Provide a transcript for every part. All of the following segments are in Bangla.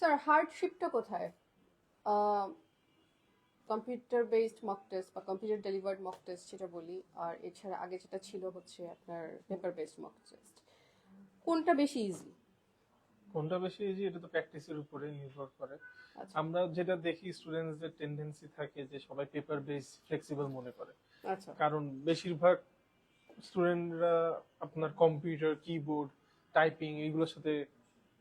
স্যার হার্ডশিপটা কোথায়? কম্পিউটার বেসড মক টেস্ট বা কম্পিউটার ডেলিভার্ড মক টেস্ট যেটা বলি, আর এছাড়া আগে যেটা ছিল হচ্ছে আপনার পেপার বেসড মক টেস্ট, কোনটা বেশি ইজি? কোনটা বেশি ইজি এটা তো প্র্যাকটিসের উপরে নির্ভর করে। আচ্ছা আমরা যেটা দেখি স্টুডেন্টসদের টেন্ডেন্সি থাকে যে সবাই পেপার বেস ফ্লেক্সিবল মনে করে, আচ্ছা কারণ বেশিরভাগ স্টুডেন্টরা আপনার কম্পিউটার কিবোর্ড টাইপিং এগুলোর সাথে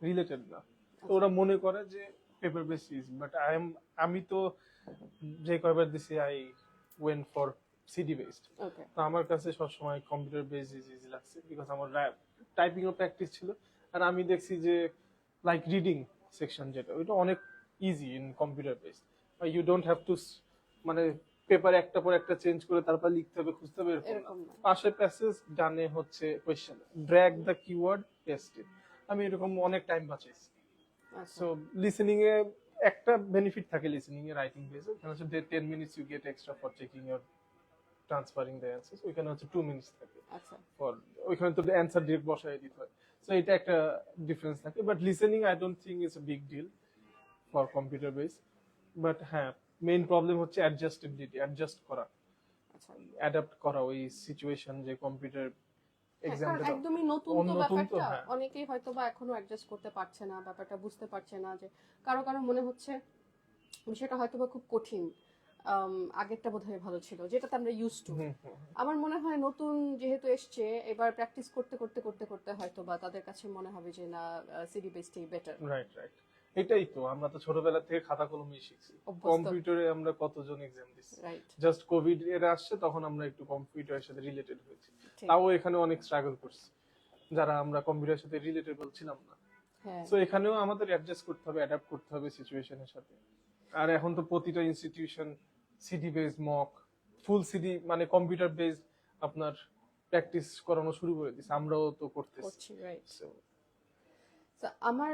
রিলেটেড না, তো ওরা মনে করে যে পেপার বেস ইজি। বাট আমি তো যে কয়বার দিছি I went for CD based. Okay তো আমার কাছে সবসময় কম্পিউটার বেস ইজি লাগছে, বিকজ আমার টাইপিং ও প্র্যাকটিস ছিল। আর আমি দেখছি যে লাইক রিডিং সেকশন যেটা ওইটা অনেক easy in computer base. You don't have to মানে পেপার একটা পর একটা চেঞ্জ করে তারপর লিখতে হবে খুঁজতে হবে এরকম না। এরকম না। পাশে প্যাসেজ ডানে হচ্ছে question, drag the keyword paste it. আমি এরকম অনেক টাইম বাঁচাইছি। আচ্ছা সো লিসেনিং এ একটা বেনিফিট থাকে লিসেনিং এ রাইটিং বেসে, এখানে হচ্ছে 10 minutes you get extra for checking your transferring the answers, ওইখানে হচ্ছে 2 মিনিটস থাকে আচ্ছা ফর ওইখানে তো অ্যান্সার ডিরেক্ট বসায় দিতে হয়। সো এটা একটা ডিফারেন্স থাকে, but listening I don't think it's a big deal for computer base. But হ্যাঁ, মেইন প্রবলেম হচ্ছে অ্যাডজাস্টেবিলিটি, অ্যাডজাস্ট করা, আচ্ছা অ্যাডাপ্ট করা ওই সিচুয়েশন যে কম্পিউটার হ্যাঁ, কারণ এক্সামটা একদমই নতুন তো নতুন তো। ব্যাপারটা, হ্যাঁ অনেকেই হয়তো বা এখনো অ্যাডজাস্ট করতে পারছে না, ব্যাপারটা বুঝতে পারছে না, যে কারো কারো মনে হচ্ছে বিষয়টা হয়তো বা খুব কঠিন, আগেরটা বোধহয় ভালো ছিল যেটাতে আমরা ইউজ টু। আমার মনে হয় নতুন যেহেতু এসছে, এবার প্র্যাকটিস করতে করতে করতে করতে হয়তো বা তাদের কাছে মনে হবে যে না, সিডি বেসডই বেটার। রাইট রাইট, এটাই তো আমরা তো ছোটবেলা থেকে খাতা কলমেই শিখছি। অভ্যস্ত। কম্পিউটারে আমরা কতজন এক্সাম দিচ্ছি, রাইট জাস্ট কোভিড এর আসছে তখন আমরা একটু কম্পিউটারের সাথে রিলেটেড হয়েছি। ঠিক তাও এখানে অনেক স্ট্রাগল করছি যারা আমরা কম্পিউটারের সাথে রিলেটেবল ছিলাম না। হ্যাঁ সো এখানেও আমাদের অ্যাডজাস্ট করতে হবে, অ্যাডাপ্ট করতে হবে সিচুয়েশনের সাথে। আর এখন তো প্রতিটা ইনস্টিটিউশন সিডি বেস মক ফুল সিডি মানে কম্পিউটার বেস আপনার প্র্যাকটিস করানো শুরু করে দিচ্ছে, আমরাও তো করতেছি। করছি রাইট। So, আমার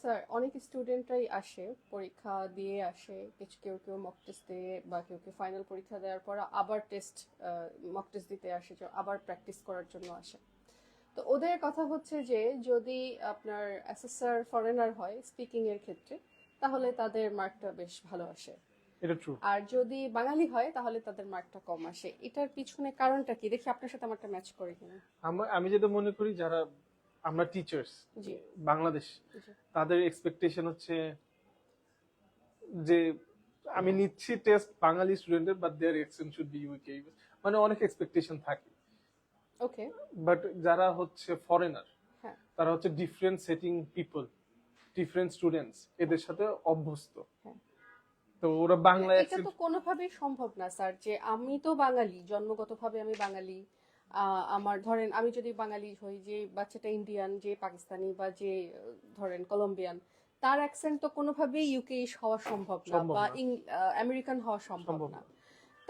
স্যার অনেক স্টুডেন্টরাই আসে, পরীক্ষা দিয়ে আসে, কিছু কেউ কেউ মক টেস্ট দিয়ে বা কেউ কেউ ফাইনাল পরীক্ষা দেওয়ার পর আবার মক টেস্ট দিতে আসে, যে আবার প্র্যাকটিস করার জন্য আসে। তো ওদের কথা হচ্ছে যে যদি আপনার অ্যাসেসর ফরেনার হয় স্পিকিং এর ক্ষেত্রে, তাহলে তাদের মার্কটা বেশ ভালো আসে, এটা ট্রু। আর যদি বাঙালি হয় তাহলে তাদের মার্কটা কম আসে। এটার পিছনে কারণটা কি, দেখি আপনার সাথে আমারটা ম্যাচ করে কিনা। আমি যেটা মনে করি, যারা আমরা টিচার্স জি বাংলাদেশ, জি তাদের এক্সপেকটেশন হচ্ছে যে আমি নিচ্ছি টেস্ট বাঙালি স্টুডেন্টের, but their accent should be UK, মানে অনেক এক্সপেকটেশন থাকে। ওকে বাট যারা হচ্ছে ফরেনার, হ্যাঁ তারা হচ্ছে different setting people, different students, এদের সাথে অভ্যস্ত। হ্যাঁ তো ওরা বাংলা এটা তো কোনোভাবেই সম্ভব না স্যার, যে আমি তো বাঙালি, জন্মগতভাবে আমি বাঙালি, আমার ধরেন আমি যদি বাঙালি হই, যে বাচ্চাটা ইন্ডিয়ান, যে পাকিস্তানি বা যে ধরেন কলম্বিয়ান, তার অ্যাকসেন্ট তো কোনোভাবেই ইউকে হওয়া সম্ভব না, সম্ভব বা না। আমেরিকান হওয়া সম্ভব সম্ভব না। না।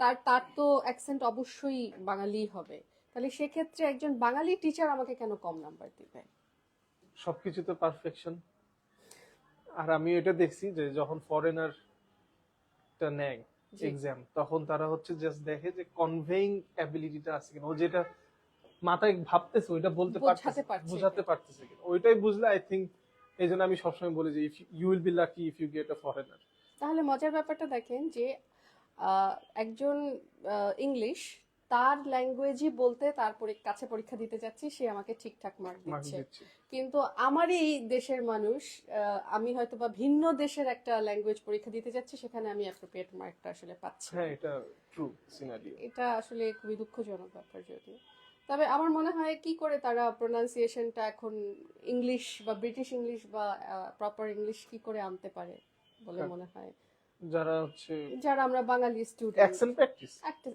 তার তার তো অ্যাকসেন্ট অবশ্যই বাঙালি হবে। তাহলে সেক্ষেত্রে একজন বাঙালি টিচার আমাকে কেন কম নাম্বার দিবে? সবকিছুতে পারফেকশন। আর আমি এটা দেখছি যে যখন ফরেনার নেয় জি এক্সাম, তখন তারা হচ্ছে জাস্ট দেখে যে কনভেইং অ্যাবিলিটিটা আছে কিনা, ও যেটা মাথায় ভাবতেছে ওইটা বলতে পারতেছে, বোঝাতে পারছে বোঝাতে পারতেছে কিনা, ওইটাই বুঝলে আই থিঙ্ক। এই জন্য আমি সবসময় বলি যে you will be lucky if you get a foreigner. তাহলে মজার ব্যাপারটা দেখেন যে একজন ইংলিশ, তার ল্যাঙ্গুয়েজই বলতে তার কাছে পরীক্ষা দিতে যাচ্ছি, সে আমাকে ঠিকঠাক মার্ক মার্ক দিচ্ছে। দিচ্ছি। কিন্তু আমারই এই দেশের মানুষ, আমি হয়তো বা ভিন্ন দেশের একটা ল্যাঙ্গুয়েজ পরীক্ষা দিতে যাচ্ছি, সেখানে আমি অ্যাপ্রোপ্রিয়েট মার্কটা আসলে পাচ্ছি না। হ্যাঁ, এটা ট্রু সিনারিও। এটা আসলে খুবই দুঃখজনক ব্যাপার যদিও। তবে আমার মনে হয় কি করে তারা প্রোনাউন্সিয়েশনটা এখন ইংলিশ বা ব্রিটিশ ইংলিশ বা প্রপার ইংলিশ কি করে আনতে পারে বলে মনে হয়? যারা হচ্ছে যারা আমরা Bengali student. Accent practice,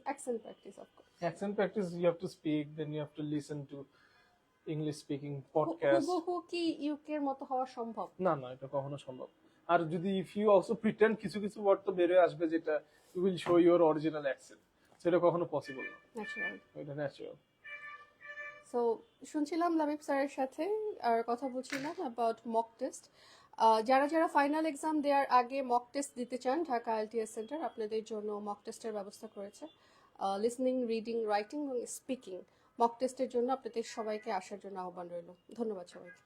accent practice of course. Accent practice, you have to speak, then you have to listen to English speaking podcast. হুবহু কি ইউকে এর মতো হওয়া সম্ভব? না না, এটা কখনো সম্ভব। আর যদি ইফ ইউ অলসো প্রিটেন্ড, কিছু কিছু ওয়ার্ড তো বের হয়ে আসবে যেটা you will show your original accent, সেটা কখনো পসিবল না। ন্যাচারাল। এটা ন্যাচারাল। সো শুনছিলাম লাবিব স্যারের সাথে আর কথা বলছিলাম অ্যাবাউট মক টেস্ট। যারা যারা ফাইনাল এক্সাম দেওয়ার আগে মক টেস্ট দিতে চান, ঢাকা আইএলটিএস সেন্টার আপনাদের জন্য মক টেস্টের ব্যবস্থা করেছে। লিসনিং, রিডিং, রাইটিং এবং স্পিকিং মক টেস্টের জন্য আপনাদের সবাইকে আসার জন্য আহ্বান রইল। ধন্যবাদ সবাইকে।